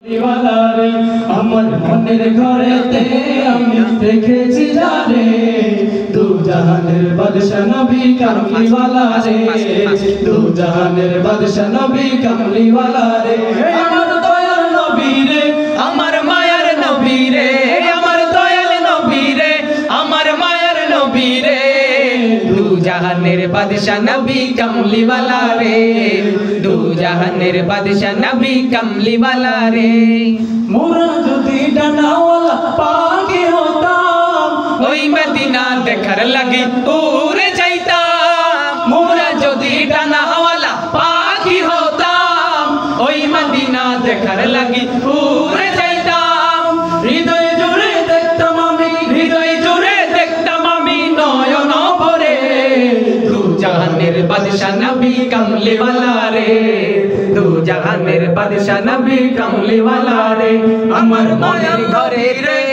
আমার মনের ঘরেতে আমি দেখেছি জানে দু জাহানের বাদশা নবী কামলিওয়ালা রে, দু জাহানের বাদশা নবী কামলিওয়ালা রে। আমার দয়াল নবী রে, আমার মায়ার নবী রে, আমার দয়াল নবী রে, আমার মায়ার নবী রে, দু জাহানের বাদশা নবী কামলিওয়ালা রে, দু জাহানের বাদশা নবী কামলিওয়ালা রে। মোরা যদি ডানাওয়ালা পাখি হতাম ওই মদিনা দেখার লাগি উড়ে যাইতাম, মোরা যদি ডানাওয়ালা পাখি হতাম ওই মদিনা দেখার লাগি উড়ে যাইতাম। হৃদয় জুড়ে দেখতাম আমি, হৃদয় জুড়ে দেখতাম আমি নয়ন ভরে দু জাহানের বাদশা নবী কামলিওয়ালা রে, দু জাহানের বাদশা নবী কামলিওয়ালা রে। আমার মনের ঘরে রে